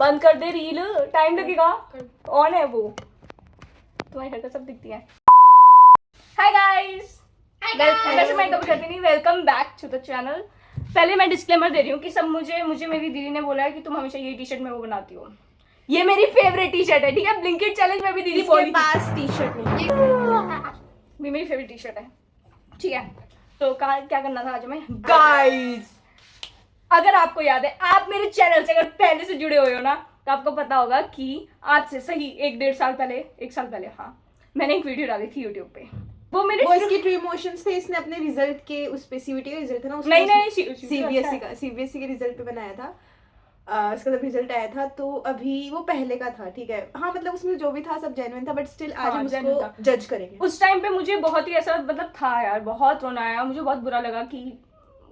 बंद कर दे reel, time लगेगा। ऑन है वो, तुम्हारी हरकत सब दिखती है। हाय गाइस, वैसे मैं कभी करती नहीं। Welcome back to the channel. पहले मैं डिस्क्लेमर दे रही हूँ कि सब मुझे मेरी दीदी ने बोला है कि तुम हमेशा ये टी शर्ट में वो बनाती हो। ये मेरी फेवरेट टी शर्ट है, ठीक है। ब्लिंकिट चैलेंज में भी दीदी बोली पास टी शर्ट नहीं, ये मेरी फेवरेट टी शर्ट है, ठीक है। तो कहा क्या करना था आज हमें गाइस। अगर आपको याद है, आप मेरे चैनल से अगर पहले से जुड़े हुए हो ना, तो आपको पता होगा कि आज से सही 1-1.5 साल पहले, 1 साल पहले, हाँ, मैंने एक वीडियो डाली थी यूट्यूब पे। वो इसकी ट्रू इमोशंस थे। इसने अपने रिजल्ट के उस पे सीबीटी का रिजल्ट था ना, नहीं सीबीएसई के रिजल्ट पे बनाया था। इसका जब रिजल्ट आया था तो अभी वो पहले का था, ठीक है। हाँ मतलब उसमें जो भी था सब जेन्युइन था, बट स्टिल आज हम उसको जज करेंगे। उस टाइम पे मुझे बहुत ही ऐसा मतलब था यार, बहुत रोना आया, मुझे बहुत बुरा लगा कि,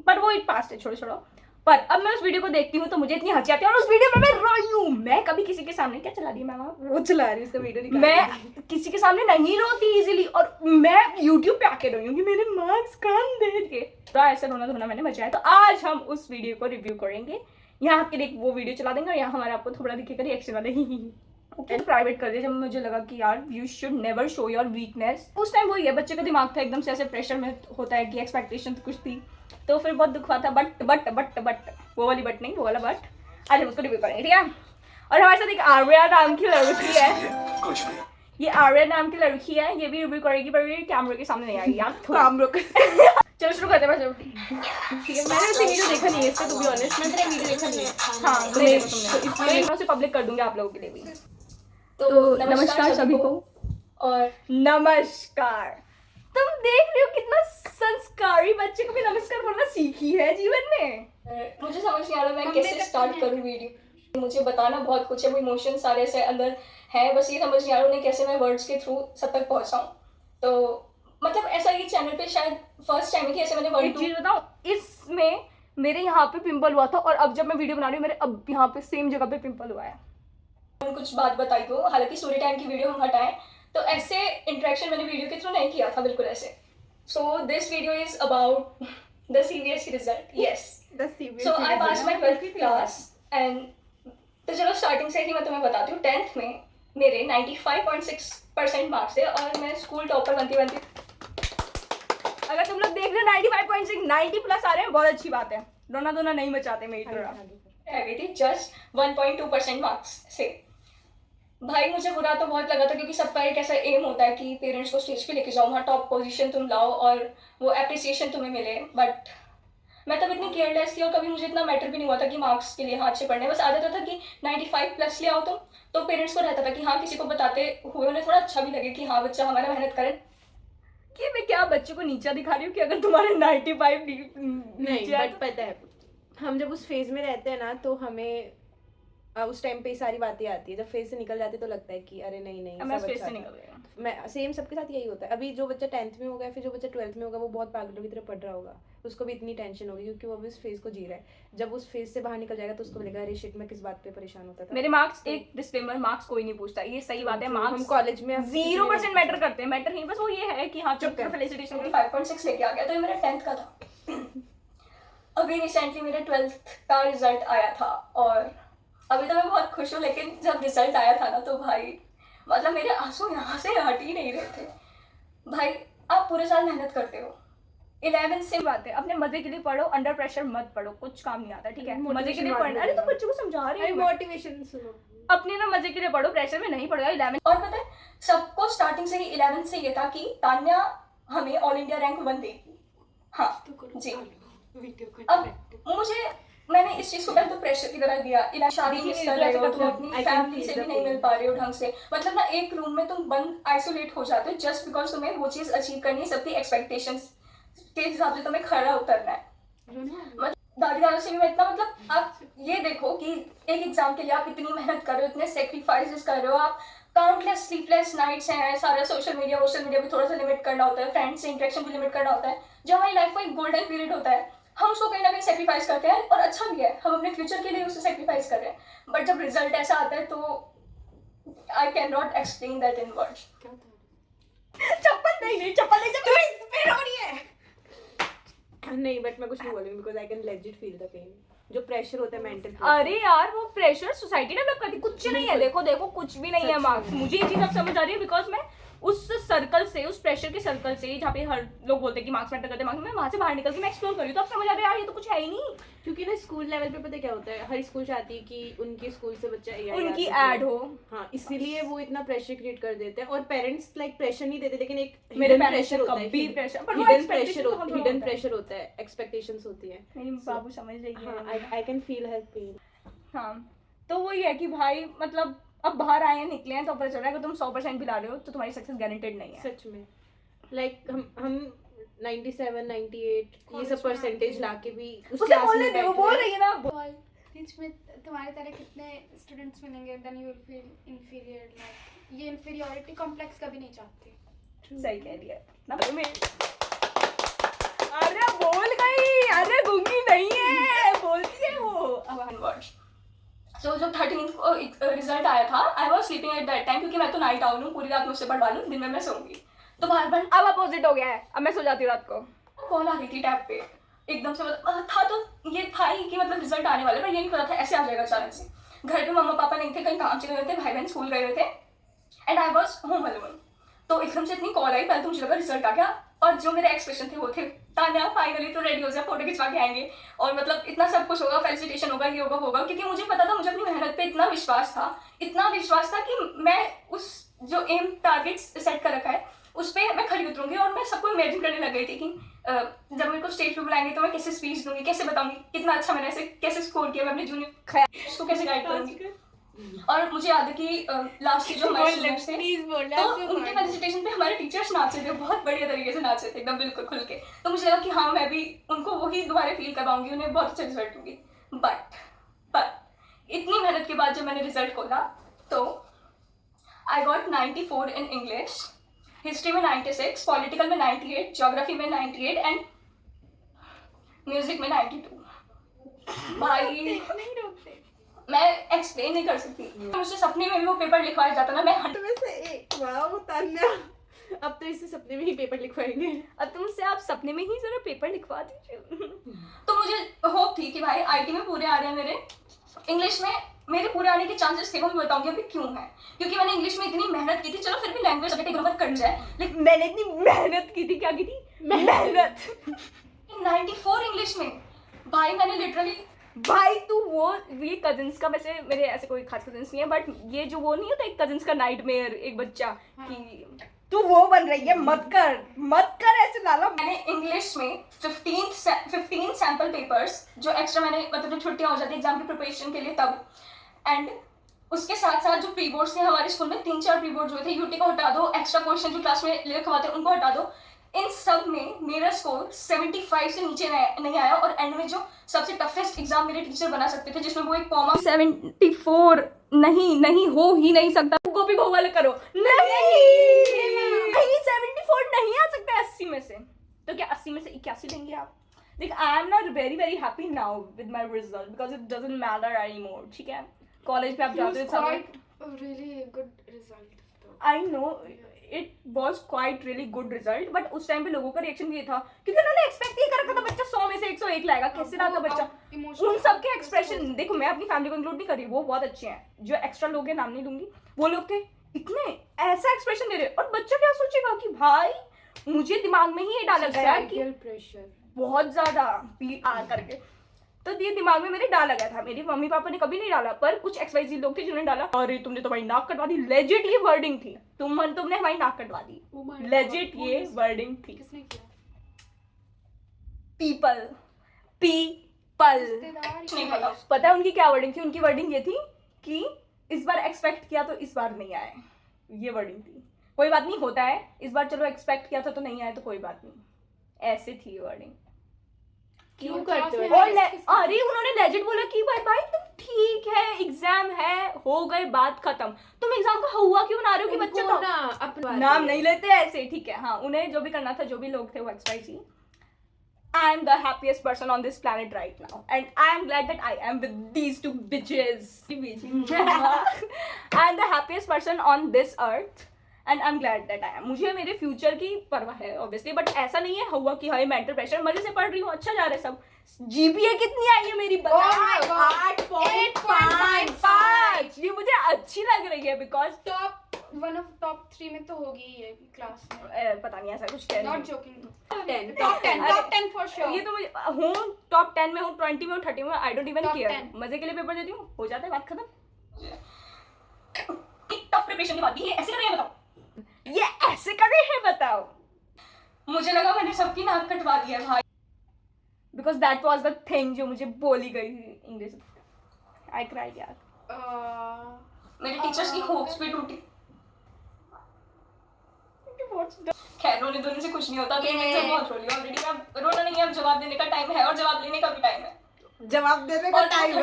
पर वो एक पास्ट है, छोड़ो। पर अब मैं उस वीडियो को देखती हूँ तो मुझे इतनी हंसी आती है, और उस वीडियो में मैं रोई हूँ। मैं कभी किसी के सामने, क्या चला रही है मैं वहाँ, वो चला रही है उसका वीडियो, मैं किसी के सामने नहीं रोती इजीली, और मैं यूट्यूब पे आके रोई हूँ कि मेरे मार्क्स कम दे के। पूरा ऐसा रोना धोना मैंने मचाया। तो आज हम उस वीडियो को रिव्यू करेंगे। यहाँ आपके लिए वो वीडियो चला देंगे और यहाँ हमारे आपको थोड़ा दिखेगा रिएक्शन वाले ओके। प्राइवेट कर दिया जब मुझे लगा कि यार you should never show your weakness. उस टाइम वही है, बच्चे का दिमाग था एकदम से ऐसे प्रेशर में होता है कि एक्सपेक्टेशन कुछ थी, तो फिर बहुत दुख हुआ था। बट वो वाली बट नहीं, वो वाला बट आज हम उसको रिव्यू करेंगे, ठीक है। और हमारे साथ एक आर्या नाम की लड़की है, ये आर्या नाम की लड़की है, ये भी रिव्यू करेगी, पर ये कैमरे के सामने नहीं आएगी यार। चलो शुरू करते हैं। ठीक है, मैंने वैसे वीडियो देखा नहीं है इसका, टू बी ऑनेस्ट मैंने तेरा वीडियो देखा नहीं है। हाँ नहीं देखा तुमने, इसलिए मैं उसे पब्लिक कर दूंगी आप लोगों के लिए भी। तो नमस्कार सभी को, और नमस्कार। तुम देख रहे हो कितना संस्कारी बच्चे को भी नमस्कार बोलना सीखी है जीवन में। मुझे समझ नहीं आ रहा मैं कैसे स्टार्ट करूँ वीडियो। मुझे बताना बहुत कुछ है, वो इमोशन सारे से अंदर है, बस ये समझ नहीं आ रहा उन्हें कैसे मैं वर्ड्स के थ्रू सब तक पहुंचाऊं। तो मतलब ऐसा ये चैनल पे शायद फर्स्ट टाइम है कि ऐसे मैंने वर्ड चीज बताऊं, इसमें मेरे यहाँ पे पिंपल हुआ था, और अब जब मैं वीडियो बना रही हूँ मेरे अब यहाँ पे सेम जगह पे पिंपल हुआ है। कुछ बात बताई दो, हालांकि स्टोरी टाइम की वीडियो हम हटाएं, तो ऐसे इंटरेक्शन मैंने वीडियो के थ्रू नहीं किया था बिल्कुल ऐसे। So this video is about the CBSE result. Yes, so I pass my 12th class and तो चलो स्टार्टिंग से ही मैं तुम्हें बताती हूँ। 10th में मेरे 95.6% मार्क्स थे और मैं स्कूल टॉपर बनती। अगर तुम लोग देख रहे हो 95.6, 90 प्लस आ रहे हैं, बहुत अच्छी बात है। रोना धोना नहीं मचाते मेरी तरह। रह गई थी जस्ट 1.2% मार्क्स से। भाई मुझे बुरा तो बहुत लगा था, क्योंकि सबका एक ऐसा एम होता है कि पेरेंट्स को स्टेज पे लेके जाओ, वहाँ टॉप पोजीशन तुम लाओ और वो अप्रिसिएशन तुम्हें मिले। बट मैं तब इतनी केयरलेस थी और कभी मुझे इतना मैटर भी नहीं हुआ था कि मार्क्स के लिए हाँ अच्छे पढ़ने, बस आ जाता था कि 95 प्लस ले आओ तुम, तो पेरेंट्स को रहता था कि हाँ किसी को बताते हुए उन्हें थोड़ा अच्छा भी लगे कि हाँ बच्चा हमारा मेहनत करे। कि मैं क्या बच्चे को नीचा दिखा रही हूँ कि अगर तुम्हारे 95 नहीं, बट पता है हम जब उस फेज में रहते हैं ना, तो हमें उस टाइम पे सारी बातें आती है। जब फेज से निकल जाते तो लगता है कि अरे नहीं मैं फेज से निकल गया। मैं सेम सबके साथ यही होता है। अभी जो बच्चा 10th में होगा, फिर जो बच्चा 12th में होगा, वो बहुत पागलों की तरह पढ़ रहा होगा, उसको भी इतनी टेंशन होगी क्योंकि वो अभी उस फेज को जी रहा है। जब उस फेज से बाहर निकल जाएगा तो उसको लगेगा अरे शिट, मैं किस बात पे परेशान होता था। मेरे मार्क्स, एक डिस्क्लेमर, मार्क्स कोई नहीं पूछता, ये सही बात है। मार्क्स हम कॉलेज में 0% मैटर करते हैं, मैटर नहीं, बस वो ये है कि हाँ चुप कर, फेलिसिटेशन 5.6 लेके आ गया, तो ये मेरा 10th का था। अभी रिसेंटली मेरा 12th का रिजल्ट आया था और अभी तो मैं बहुत खुश हूँ, लेकिन जब रिजल्ट आया था ना तो भाई मतलब मेरे आंसू यहाँ से हट ही नहीं रहे थे। भाई आप पूरे साल मेहनत करते हो, 11 से बात है, अपने मजे के लिए पढ़ो, अंडर प्रेशर मत पढ़ो, कुछ काम नहीं आता, ठीक है। मजे के लिए पढ़ना, अरे तो बच्चों को समझा रही है, मोटिवेशन सुनो, अपने ना मजे के लिए पढ़ो, प्रेशर में नहीं पढ़ो। 11 और पता है सबको स्टार्टिंग से ही 11 से ये था कि तान्या हमें ऑल इंडिया रैंक 1 देगी। हाँ जी, अब मुझे मैंने इस चीज को तो प्रेशर की तरह दिया। शादी मिस कर रहे हो, तुम अपनी फैमिली से भी नहीं मिल पा रहे हो ढंग से, मतलब ना एक रूम में तुम बंद आइसोलेट हो जाते हो जस्ट बिकॉज तुम्हें वो चीज अचीव करनी है, सबकी एक्सपेक्टेशंस के हिसाब से तुम्हें खड़ा उतरना है। मतलब दादी दादा से भी मैं इतना, मतलब आप ये देखो कि एक एग्जाम के लिए आप इतनी मेहनत कर रहे हो, इतने सेक्रीफाइसेस कर रहे हो, आप काउंटलेस स्लीपलेस नाइट्स हैं, सारा सोशल मीडिया भी थोड़ा सा लिमिट करना होता है, फ्रेंड्स से इंटरेक्शन भी लिमिट करना होता है, जो हमारी लाइफ का एक गोल्डन पीरियड होता है, हम उसको कहीं ना कहीं सेक्रीफाइस करते हैं और अच्छा भी है, हम अपने फ्यूचर के लिए उसे सेक्रीफाइस कर रहे हैं। बट जब रिजल्ट ऐसा आता है तो I cannot explain that in words. चप्पल नहीं तू इंस्पायर हो रही है। नहीं, बट मैं कुछ नहीं बोलूंगी because I can legit feel the pain. जो प्रेशर होता है मेंटल। अरे यार वो प्रेशर सोसाइटी डेवलप करती, कुछ नहीं है, देखो देखो कुछ भी नहीं है मार्क्स। मुझे ये चीज अब समझ आ रही है बिकॉज मैं उस सर्कल से, उस प्रेशर के सर्कल से जहाँ पे हर लोग बोलते हैं कि मार्क्स मैटर करते हैं, मैं वहां से बाहर निकल के मैं एक्सप्लोर कर रही हूँ, तो अब समझ आ रहा है यार ये तो कुछ है ही नहीं। क्योंकि ना स्कूल लेवल पे पता है क्या होता है, हर स्कूल चाहती है कि उनके स्कूल से बच्चा AI उनकी आ सके। ऐड हो। हाँ, इसीलिए वो इतना प्रेशर क्रिएट कर देते हैं। और पेरेंट्स लाइक प्रेशर नहीं देते, लेकिन एक मेरे hidden parents pressure ने होता है, कभी pressure- पर वो हिडन expectation प्रेशर तो बहुत हिडन होता है। प्रेशर होता है, एक्सपेक्टेशंस होती है। मेरी बाबू समझ रही है। हाँ, I can feel her pain. हाँ, तो वही है कि भाई मतलब अब बाहर आए हैं, निकले हैं, तो पता चल रहा है कि तुम 100% भी ला रहे हो तो तुम्हारी सक्सेस गारंटेड नहीं है। सच में लाइक हम 97 98 ये सब परसेंटेज लाके भी उस उसे क्लास बोलने में दे, वो बैठे बोल हैं। रही है ना। कॉलेज में तुम्हारे तरह कितने स्टूडेंट्स मिलेंगे, then you will feel inferior. Like ये इंफीरियरिटी कॉम्प्लेक्स कभी नहीं चाहते। सही कह रही है ना अरे बोल गई, अरे गूंगी नहीं है, बोलती है वो। अब तो जब 13th को रिजल्ट आया था, I was sleeping at that time, क्योंकि मैं तो नाइट आउल हूँ, पूरी रात मुझसे पढ़वा लूँ, दिन में मैं सोऊंगी। तो बार बार अब अपोजिट हो गया है, अब मैं सो जाती हूँ रात को। कॉल आ गई थी टैब पे एकदम से, मतलब था तो ये था ही कि मतलब रिजल्ट आने वाला है, पर ये नहीं पता था ऐसे आ जाएगा अचानक से। घर पे मम्मा पापा नहीं थे, कहीं काम चले गए थे, भाई बहन स्कूल गए हुए थे, and I was home alone. तो एकदम से इतनी कॉल आई, पहले तो मुझे लगा रिजल्ट आ गया, और जो मेरे एक्सप्रेशन थे वो थे, तान्या फाइनली तो रेडी हो जा, फोटो खिंचवा के आएंगे, और मतलब इतना सब कुछ होगा, फेलिसिटेशन होगा, ये होगा होगा, क्योंकि मुझे पता था, मुझे अपनी मेहनत पे इतना विश्वास था कि मैं उस जो एम टारगेट सेट कर रखा है उस पर मैं खड़ी उतरूंगी। और मैं सबको इमेजिन करने लग गई थी कि जब मेरे को स्टेज पे बुलाएंगे तो मैं कैसे स्पीच दूंगी, कैसे बताऊंगी कितना अच्छा मैंने ऐसे कैसे स्कोर किया, मैं अपने जूनियर उसको कैसे गाइड करूंगी। और मुझे याद है कि लास्ट की जो हमारे सीनियर्स थे, तो उनके प्रेजेंटेशन पे हमारे टीचर्स नाचे थे, बहुत बढ़िया तरीके से नाचे थे, एकदम बिल्कुल खुल के। तो मुझे लगा कि हाँ मैं भी उनको वही दोबारा फील करवाऊंगी, उन्हें बहुत अच्छा रिजल्ट दूंगी। बट इतनी मेहनत के बाद जब मैंने रिजल्ट खोला तो I got 94 in English, history में 96, पॉलिटिकल में 98, ज्योग्राफी में 98 एंड म्यूजिक में 92। भाई मैं एक्सप्लेन नहीं कर सकती, मुझसे सपने में भी वो पेपर लिखवाया जाता ना, मैं वाओ तान्या, अब तो इससे सपने में ही पेपर लिखवाएंगे। अब तुमसे आप सपने में ही जरा पेपर लिखवा दीजिए। तो मुझे होप थी कि भाई आईटी में पूरे आ रहे हैं मेरे, इंग्लिश में मेरे पूरे आने के चांसेस थे, वो मैं बताऊंगी अभी क्यों है, क्योंकि मैंने इंग्लिश में इतनी मेहनत की थी, चलो फिर भी लैंग्वेज सब्जेक्ट इग्नोर कर जाए, लेकिन मैंने इतनी मेहनत की थी, क्या की थी मेहनत 94 इंग्लिश में। भाई मैंने लिटरली, भाई तू वो ये कजिन्स का, वैसे मेरे ऐसे कोई खास कजिन्स नहीं है, बट ये जो वो नहीं होता एक कजिन्स का नाइटमेयर, एक बच्चा कि तू वो बन रही है, मत कर ऐसे लाला। मैंने इंग्लिश में 15 सैम्पल पेपर्स जो एक्स्ट्रा मैंने, मतलब छुट्टियां हो जाती एग्जाम की प्रिपरेशन के लिए तब, एंड उसके साथ साथ जो प्री बोर्ड्स थे हमारे स्कूल में, 3-4 प्री बोर्ड्स हुए थे, यूटी को हटा दो, एक्स्ट्रा क्वेश्चन जो क्लास में लिखवाते उनको हटा दो, इन सब में मेरा स्कोर 75 से नीचे नहीं आया। और एंड में जो सबसे टफेस्ट एग्जाम मेरे टीचर बना सकते थे, जिसमें वो एक कॉमा 74 नहीं हो ही नहीं सकता, कॉपी भोवल करो, नहीं 74 नहीं आ सकता 80 में से, तो क्या 80 में से 81 देंगे आप? देख I am not very happy now with my result because it doesn't matter anymore, ठीक है। कॉलेज पे आप जाते हो, really good result. I know it was quite really good result, but उस टाइम पे लोगों का रिएक्शन भी ये था क्योंकि उन्होंने एक्सपेक्ट ये कर रखा था बच्चा 100 में से 101 लाएगा, कैसे रहा था बच्चा। उन सबके एक्सप्रेशन देखो, मैं अपनी फैमिली को इंक्लूड नहीं कर रही, वो बहुत अच्छे हैं, जो एक्स्ट्रा लोग हैं नाम नहीं लूंगी, वो लोग थे इतने ऐसा एक्सप्रेशन दे रहे, और बच्चा क्या सोचेगा कि भाई मुझे दिमाग में ही ये डाला गया कि प्रेशर बहुत ज्यादा करके, तो ये दिमाग में मेरे डाला गया था। मेरे मम्मी पापा ने कभी नहीं डाला, पर कुछ XYZ लोग थे जिन्होंने डाला, अरे तुमने तो हमारी नाक कटवा दी, लेजिट ये वर्डिंग थी, तुमने हमारी नाक कटवा दी, लेजिट ये वर्डिंग थी। किसने किया? पीपल नहीं पता है उनकी क्या वर्डिंग थी, उनकी वर्डिंग ये थी कि इस बार एक्सपेक्ट किया तो इस बार नहीं आए, ये वर्डिंग थी। कोई बात नहीं, होता है, इस बार चलो एक्सपेक्ट किया था तो नहीं आया तो कोई बात नहीं, ऐसे थी वर्डिंग। क्यों करते हो? और अरे उन्होंने लेजिट बोला कि भाई तुम ठीक है, एग्जाम है, हो गए, बात खत्म, तुम एग्जाम का हुआ क्यों बना रहे हो कि बच्चे तो ना अपना नाम नहीं लेते ऐसे, ठीक है। हाँ, उन्हें जो भी करना था, जो भी लोग थे वो XYZ। I am the happiest person on this planet right now, and I am glad that I am with these two bitches. I am the happiest person on this earth, and I am glad that I am. मुझे मेरे future की परवाह है obviously, but ऐसा नहीं है हुआ कि हाई मेंटल प्रेशर, मजे से पढ़ रही हूँ, अच्छा जा रहा है सब। जीपीए कितनी आई है मेरी, Oh my God, 8.5। ये मुझे अच्छी लग रही है बिकॉज टॉप 3 में तो होगी ही है क्लास में। पता नहीं ऐसा कुछ कह रही नॉट हूँ। जोकिंग। 10 top 10 for sure. ये तो मुझे हूँ टॉप 10 में हूँ, 20 में हूँ, 30 में, I don't even Top care. 10 मजे के लिए पेपर देती हूँ, हो जाता है, बात खत्म। टफ प्रिपरेशन के बाद भी ये ऐसे कर रहे हैं बताओ, ये ऐसे कर रहे हैं बताओ। मुझे लगा मैंने सबकी नाक कटवा दी है भाई, because that was the thing जो मुझे बोली गई थी इंग्लिश। आई क्राइड यार, मेरे टीचर्स की होप्स पे टूटी। खैर रोने धोने से कुछ नहीं होता, तो मैं बहुत रो लिया ऑलरेडी। अब रोना नहीं है, अब जवाब देने का टाइम है, और जवाब लेने का भी टाइम है। जवाब देने का टाइम है।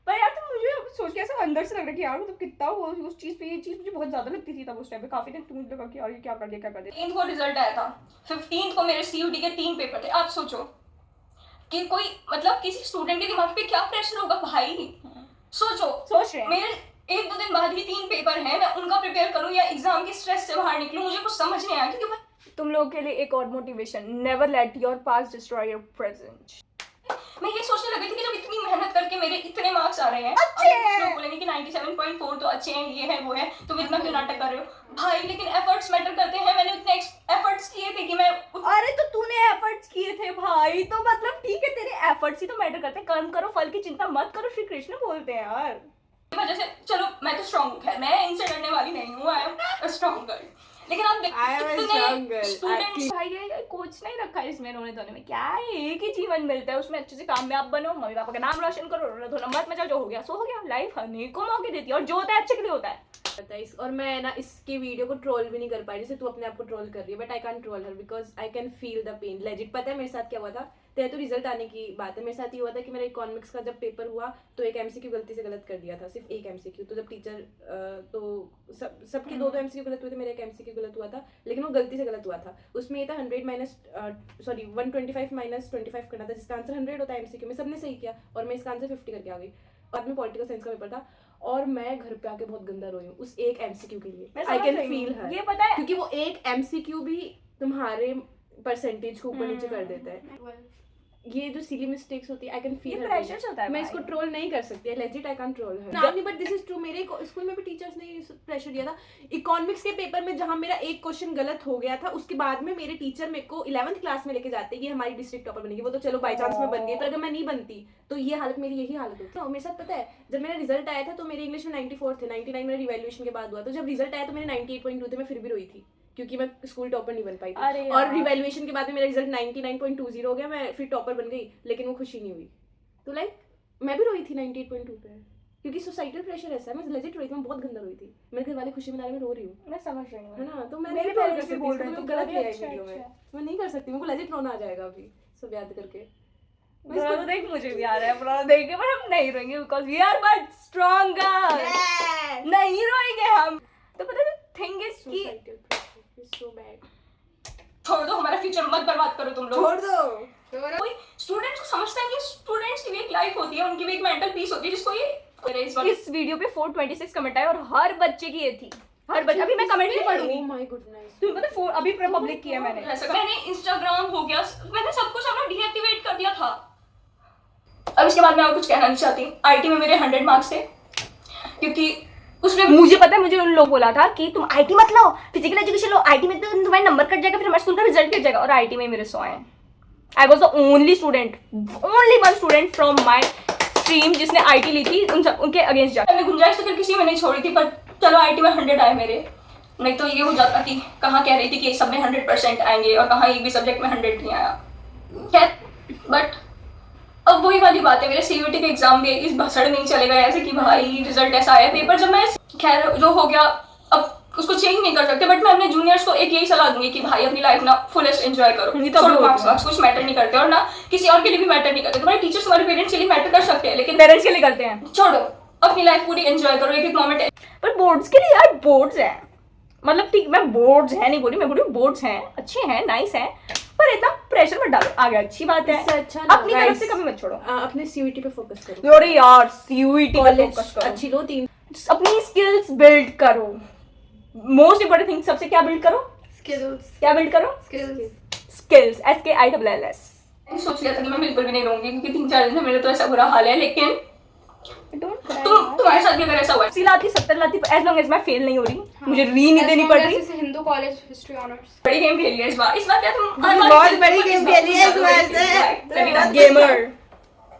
पर यार तो मुझे सोच के ऐसा अंदर से लग रहा है कि यार मतलब कितना वो उस चीज पे, ये चीज मुझे बहुत ज्यादा लगती थी तब उस टाइम पे। काफी दिन मुझे लगा कि यार ये क्या कर दिया क्या कर दिया। 3 को रिजल्ट आया था, 15 को मेरे सीयूटी के 3 पेपर थे। आप सोचो कि कोई मतलब किसी स्टूडेंट के दिमाग पे क्या प्रेशर होगा भाई। सोच रहे हैं मेरे 1-2 दिन बाद ही 3 पेपर हैं, मैं उनका प्रिपेयर करूं या एग्जाम के स्ट्रेस से बाहर निकलूं, मुझे कुछ समझ नहीं आया। क्योंकि तुम लोगों के लिए एक और motivation, never let your past destroy your present. मैं ये सोचने लगी थी कि जब इतनी मेहनत करके मेरे इतने मार्क्स आ रहे हैं, अच्छे हैं, लोग बोलेंगे कि 97.4 तो अच्छे हैं, ये है वो है, तुम इतना क्यों नाटक कर रहे हो भाई। लेकिन एफर्ट्स मैटर करते हैं। मैंने उतने एफर्ट्स किए थे कि मैं अरे तो तूने एफर्ट्स किए थे भाई, तो मतलब ठीक है, तेरे एफर्ट्स ही तो मैटर करते हैं। कर्म करो फल की चिंता मत करो, श्री कृष्ण बोलते हैं यार। वजह से चलो मैं तो स्ट्रॉन्ग हूँ, मैं इनसे डरने वाली नहीं हूँ, आई एम स्ट्रॉन्ग गर्ल। लेकिन आप स्टूडेंट्स भाई ये कोच नहीं रखा है इसमें रोने धोने में, क्या है, एक ही जीवन मिलता है, उसमें अच्छे से कामयाब बनो, मम्मी पापा का नाम रोशन करो, रोना धोना मत मचाओ, जो हो गया सो हो गया। लाइफ अनेकों मौके देती है और जो होता है अच्छे के लिए होता है। और मैं ना इसकी वीडियो को ट्रोल भी नहीं कर पाई, जैसे तू अपने आप को ट्रोल कर रही है, but I can troll her because I can feel the pain legit. पता है मेरे साथ क्या हुआ था, तेरे तो रिजल्ट आने की बात है, मेरे साथ ये हुआ था कि मेरा इकोनॉमिक्स का जब पेपर हुआ तो एक एमसीक्यू गलती से गलत कर दिया था, सिर्फ एक एमसीक्यू। तो जब टीचर तो सबके 2 एमसीक्यू गलत हुए थे, मेरा एक एमसीक्यू गलत हुआ था, लेकिन वो गलती से गलत हुआ था। उसमें ये था 125 माइनस 25 करना था, जिसका आंसर 100 होता है एमसीक्यू में। सबने सही किया और मैं इसका आंसर 50 करके आ गई। बाद में पॉलिटिकल साइंस का पेपर था और मैं घर पे आके बहुत गंदा रोई हूँ उस एक एमसीक्यू के लिए। आई कैन फील हर, ये पता है क्योंकि वो एक एमसीक्यू भी तुम्हारे परसेंटेज को ऊपर नीचे कर देता है। ये जो सिली मिस्टेक्स होती है, आई कैन फील प्रेशर होता है। मैं इसको ट्रोल नहीं कर सकती, लेजिट आई कैन ट्रोल हर नहीं, बट दिस इज ट्रू। मेरे स्कूल में भी टीचर्स ने प्रेशर दिया था इकोनॉमिक्स के पेपर में, जहां मेरा एक क्वेश्चन गलत हो गया था। उसके बाद में मेरे टीचर मेरे को 11th क्लास में लेके जाते, ये हमारी डिस्ट्रिक्ट टॉपर बनेगी। वो तो चलो बाई चांस में बन गई, पर अगर मैं नहीं बनती तो ये हालत, मेरी यही हालत होती है। मेरे साथ पता है, जब मेरा रिजल्ट आया था तो मेरे इंग्लिश में 94 थे, 99 मेरा रिवैल्यूएशन के बाद हुआ। तो जब रिजल्ट आया तो मेरे 98.2 थे, मैं फिर भी रोई थी क्योंकि मैं स्कूल टॉपर नहीं बन पाई थी। और रिवैल्यूएशन के बाद में मेरा रिजल्ट 99.20 हो गया, मैं फिर टॉपर बन गई, लेकिन वो खुशी नहीं हुई। तो लाइक मैं भी रोई थी 98.2 पे, क्योंकि सोसाइटल प्रेशर ऐसा है। मैं लेजिट रोई थी, मैं बहुत गंदा रोई थी। मेरे घर वाले खुशी मना रहे, मैं रो रही हूँ, मैं समझ रही हूँ, है ना। तो मैं मेरे पेरेंट्स भी बोल रहे हैं गलत है वीडियो में, मैं नहीं कर सकती, मेरे को लेजिट रोना आ जाएगा अभी सब याद करके। तो देख मुझे भी आ रहा है पुराना देख के, पर हम नहीं रोएंगे because we are but stronger. नहीं रोएंगे हम। तो पता है थिंग इज कि so bad. छोड़ दो, हमारा फ्यूचर मत बर्बाद करो तुम लोग। छोड़ दो। कोई स्टूडेंट्स को समझता नहीं है, स्टूडेंट्स की भी एक लाइफ होती है, उनकी भी एक मेंटल पीस होती है, जिसको ये इस वीडियो पे 426 कमेंट आए और हर बच्चे की ये थी, हर बच्चे। अभी मैं कमेंट नहीं पढ़ूंगी। Oh my goodness. तुम्हें पता है अभी पब्लिक किया मैंने इंस्टाग्राम हो गया, मैंने सब कुछ अपना डीएक्टिवेट कर दिया था। अब इसके बाद मैं और कुछ कहना नहीं चाहती। आईटी में मेरे 100 मार्क्स थे, क्योंकि उसमें मुझे पता है, मुझे उन लोग बोला था कि तुम आईटी मत लो, फिजिकल एजुकेशन लो, आईटी में तो तुम्हारा नंबर कट जाएगा, फिर हमारे स्कूल का रिजल्ट कट जाएगा। और आईटी में मेरे 100 हैं। I was the only one student from my stream जिसने आईटी ली थी, उनके अगेंस्ट जाकर। मैंने गुंजाइश तो फिर किसी में नहीं छोड़ी थी, पर चलो आईटी में 100 आए मेरे, नहीं तो ये हो जाता कि कहाँ कह रही थी कि सब में 100% आएंगे और कहाँ एक भी सब्जेक्ट में 100 नहीं आया। खैर बट अब वही वाली बात है, मेरे सीयूटी के एग्जाम भी इस भसड़ नहीं चले गए ऐसे कि भाई रिजल्ट ऐसा आया पेपर। जब मैं खैर जो हो गया अब उसको चेंज नहीं कर सकते, बट मैं अपने जूनियर्स को एक यही सलाह दूंगी कि भाई अपनी लाइफ ना फुलेस्ट एंजॉय करो। मार्क्स कुछ मैटर नहीं करते और ना किसी और के लिए भी मैटर नहीं करते। तुम्हारे टीचर्स तुम्हारे पेरेंट्स के लिए मैटर कर सकते हैं, लेकिन पेरेंट्स के लिए करते हैं। छोड़ो, अपनी लाइफ पूरी एंजॉय करो, एक एक मोमेंट। पर बोर्ड्स के लिए यार, बोर्ड्स हैं, मतलब ठीक, मैं बोर्ड्स हैं नहीं बोली, मैं बोली बोर्ड्स हैं, अच्छे हैं, नाइस हैं, पर इतना प्रेशर मत डालो। आगे अच्छी बात है, अच्छा अपनी तरफ से कभी मत छोड़ो, अपने सीयूटी पे फोकस करो। अरे यार सीयूटी पे फोकस करो, अच्छी लो 3, अपनी स्किल्स बिल्ड करो, मोस्ट इंपॉर्टेंट थिंग सबसे क्या बिल्ड करो, Skills. क्या बिल्ड करो, स्किल्स, SKILLS। सोच लिया था कि मैं बिल्कुल भी नहीं रहूंगी क्योंकि 3-4 दिन से मेरा तो ऐसा बुरा हाल है, लेकिन तुम्हारे साथ भी अगर ऐसा हुआ 80 लाती 70 लाती, एज लॉन्ग एज मैं फेल नहीं हो रही, मुझे री नहीं देनी पड़ रही। Hindu college history honours. बड़ी गेम खेली है इस बार क्या तुम बहुत बड़ी गेम खेली है इस बार से गेमर।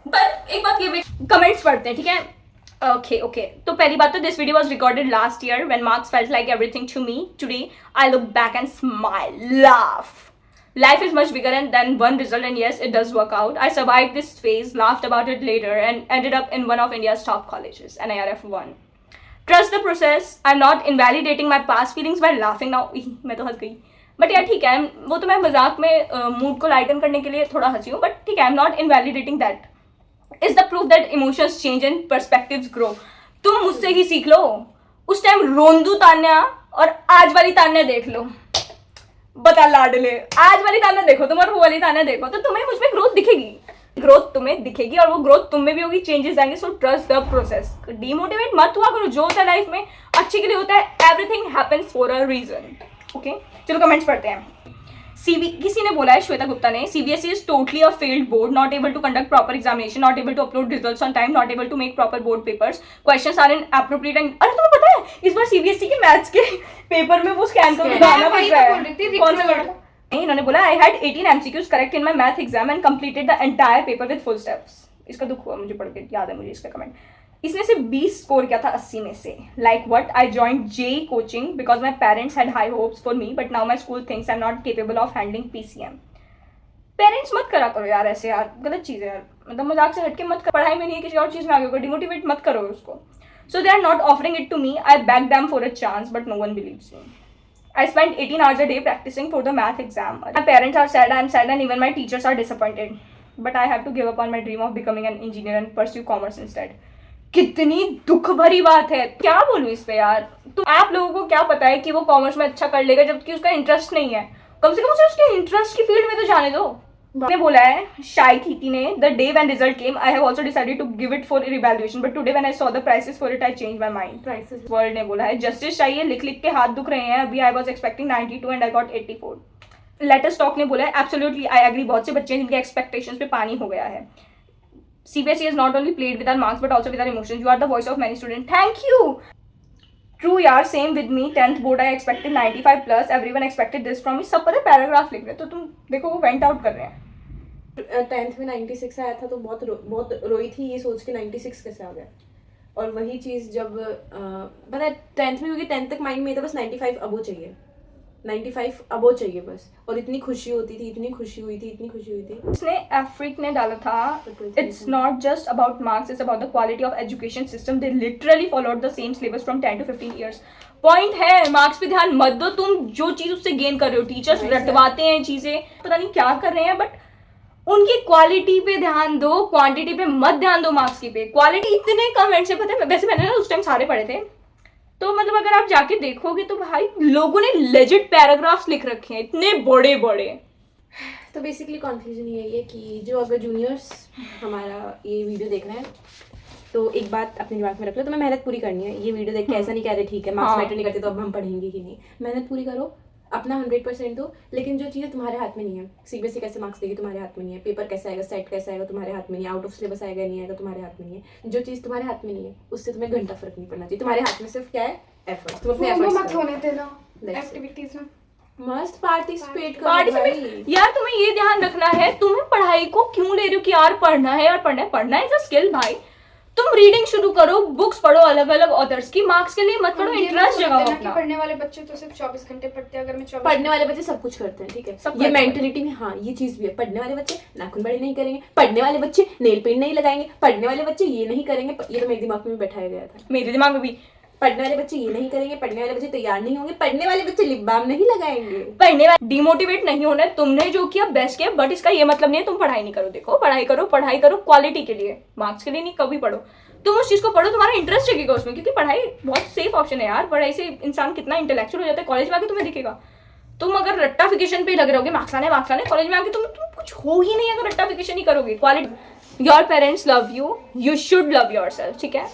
पर एक बात ये भी कमेंट्स पढ़ते हैं, ठीक है? ओके तो पहली बात तो this video was recorded last year when marks felt like everything to me. Today I look back and smile, laugh. Life is much bigger than one result, and yes, it does work out. I survived this phase, laughed about it later, and ended up in one of India's top colleges, NIRF 1. Trust the process. I'm not invalidating my past feelings by laughing now. मैं तो हंस गई, but यार ठीक है, वो तो मैं मजाक में मूड को लाइटन करने के लिए थोड़ा हंसी हूँ, बट ठीक है, I'm not invalidating that. Is the proof that emotions change and perspectives grow. तुम मुझसे ही सीख लो। उस टाइम रोंदू तान्या और आज वाली तान्या देख लो, बता लाडले, आज वाली तान्या देखो तुम और वो वाली तान्या देखो, तो तुम्हें मुझमें ग्रोथ दिखेगी और वो ग्रोथ तुम में भी होगी, चेंजेस आएंगे। So trust the process, demotivate मत हुआ करो, जो होता है लाइफ में अच्छे के लिए होता है, everything happens for a reason. Okay, चलो कमेंट्स पढ़ते हैं। किसी ने बोला है, श्वेता गुप्ता ने, CBSE is totally a failed board, not able to conduct proper examination, not able to upload results on time, not able to make proper board papers, questions are inappropriate and अरे तुम्हें पता है इस बार CBSE के maths के paper में वो scan करके डालना पड़ रहा है। कौन सा वर्ड? इन्होंने बोला I had 18 MCQs correct in my math exam and completed the entire paper with full steps. इसका दुख हुआ मुझे पढ़ के, याद है मुझे इसका कमेंट। इसने सिर्फ 20 स्कोर किया था 80 में से। Like what, I joined JEE coaching because my parents had high hopes for me, but now my school thinks I am not capable of handling PCM। Parents मत करा करो यार ऐसे, यार गलत चीज़ है यार, मतलब मजाक से हटके मत कर, पढ़ाई में नहीं है किसी और चीज़ में आगे होगा, डिमोटिवेट मत करो उसको। So they are not offering it to me, I beg them for a chance but no one believes me. I spent 18 hours a day practicing for the math exam. My parents are sad, I am sad, and even my teachers are disappointed. But I have to give up on my dream of becoming an engineer and pursue commerce instead. कितनी दुख भरी बात है, क्या बोलूं इस पे यार। तो आप लोगों को क्या पता है कि वो कॉमर्स में अच्छा कर लेगा जबकि उसका इंटरेस्ट नहीं है, कम से कम उसे उसके इंटरेस्ट की फील्ड में तो जाने दो। ने बोला है शाई थीती ने, the day when result came I have also decided to give it for revaluation but today when I saw the prices for it I change my mind. Prices world ने बोला है जस्टिस चाहिए, लिख लिख के हाथ दुख रहे हैं, अभी I was expecting 92 and I got 84। Later stock ने बोला है एब्सोल्युटली आई एग्री, बहुत से बच्चे जिनके एक्सपेक्टेशंस पे पानी हो गया है। CBSE has not only played with our marks but also with our emotions. You are the voice of many students. Thank you. True यार, same with me. 10th board I expected 95 plus. Everyone expected this from me. सब पता paragraph लिख रहे, तो तुम देखो वो went out कर रहे हैं। 10th में 96 आया था तो बहुत रोई थी ये सोच के 96 कैसे आ गया। और वही चीज़ जब पता है 10th में, क्योंकि 10th तक माइंड में था बस 95 अबो चाहिए, 95 अबो चाहिए बस, और इतनी खुशी होती थी, इतनी खुशी हुई थी। इसने अफ्रीक ने डाला था, it's not just about marks, it's about the quality of education system, they literally followed the same syllabus from 10 to 15 years. Point है, मार्क्स पे ध्यान मत दो, तुम जो चीज़ उससे गेन कर रहे हो, टीचर्स रटवाते हैं चीज़ें, पता नहीं क्या कर रहे हैं, बट उनकी क्वालिटी पे ध्यान दो, क्वांटिटी पे मत ध्यान दो। मार्क्स की पे क्वालिटी इतने कमेंट्स से, पता है वैसे मैंने ना उस टाइम सारे पढ़े थे, तो मतलब अगर आप जाके देखोगे तो भाई लोगों ने लेजिट पैराग्राफ्स लिख रखे हैं इतने बड़े बड़े। तो बेसिकली कंफ्यूजन ये है कि जो अगर जूनियर्स हमारा ये वीडियो देख रहे हैं तो एक बात अपने दिमाग में रख लो, तो मैं मेहनत पूरी करनी है। ये वीडियो देख के ऐसा नहीं कह रहे ठीक है मार्क्स मैटर नहीं करते तो अब हम पढ़ेंगे कि नहीं, मेहनत पूरी करो, अपना 100% दो, लेकिन जो चीज़ें तुम्हारे हाथ में नहीं है, CBSE कैसे मार्क्स देगी तुम्हारे हाथ में नहीं है, पेपर कैसे आएगा, सेट कैसे आएगा तुम्हारे हाथ में नहीं है, आउट ऑफ सिलेबस आएगा नहीं आएगा तुम्हारे हाथ में नहीं है। जो चीज़ तुम्हारे हाथ में नहीं है उससे तुम्हें घंटा फर्क नहीं पड़ना चाहिए, तुम्हारे हाथ में सिर्फ क्या है, एफर्ट्स। तुम अपने एफर्ट्स मत होने देना एक्टिविटीज में, मस्त पार्टिसिपेट करो। यार तुम्हें ये ध्यान रखना है, तुम्हें पढ़ाई को क्यों ले रही हो कि यार पढ़ना है, यार पढ़ना है इज अ स्किल भाई। तुम रीडिंग शुरू करो, बुक्स पढ़ो अलग अलग ऑथर्स की, मार्क्स के लिए मत पढ़ो, इंटरेस्ट जगाओ अपना। पढ़ने वाले बच्चे तो सिर्फ 24 घंटे पढ़ते हैं, अगर मैं 24 पढ़ने वाले बच्चे सब कुछ करते हैं, ठीक है, ये मेंटलिटी में, हाँ ये चीज भी है। पढ़ने वाले बच्चे नाखून बड़े नहीं करेंगे, पढ़ने वाले बच्चे नेल पेंट नहीं लगाएंगे, पढ़ने वाले बच्चे ये नहीं करेंगे, ये तो मेरे दिमाग में बैठाया गया था, मेरे दिमाग में भी, पढ़ने वाले बच्चे ये नहीं करेंगे, पढ़ने वाले बच्चे तैयार नहीं होंगे, पढ़ने वाले बच्चे लिप बाम नहीं लगाएंगे। पढ़ने वाले डिमोटिवेट नहीं होना है, तुमने जो किया बेस्ट किया, बट इसका ये मतलब नहीं है तुम पढ़ाई नहीं करो। देखो पढ़ाई करो क्वालिटी के लिए, मार्क्स के लिए नहीं, कभी पढ़ो तुम उस चीज को पढ़ो, तुम्हारा इंटरेस्ट जगेगा उसमें, क्योंकि पढ़ाई बहुत सेफ ऑप्शन है यार। पढ़ाई से इंसान कितना इंटेलेक्चुअल हो जाता है, कॉलेज में आके तुम्हें दिखेगा। तुम अगर रट्टाफिकेशन पे लग रहोगे, मार्क्स आने कॉलेज में आके तुम कुछ हो ही नहीं अगर रट्टाफिकेशन ही करोगे। Quality, your parents love you, you should love yourself, ठीक है।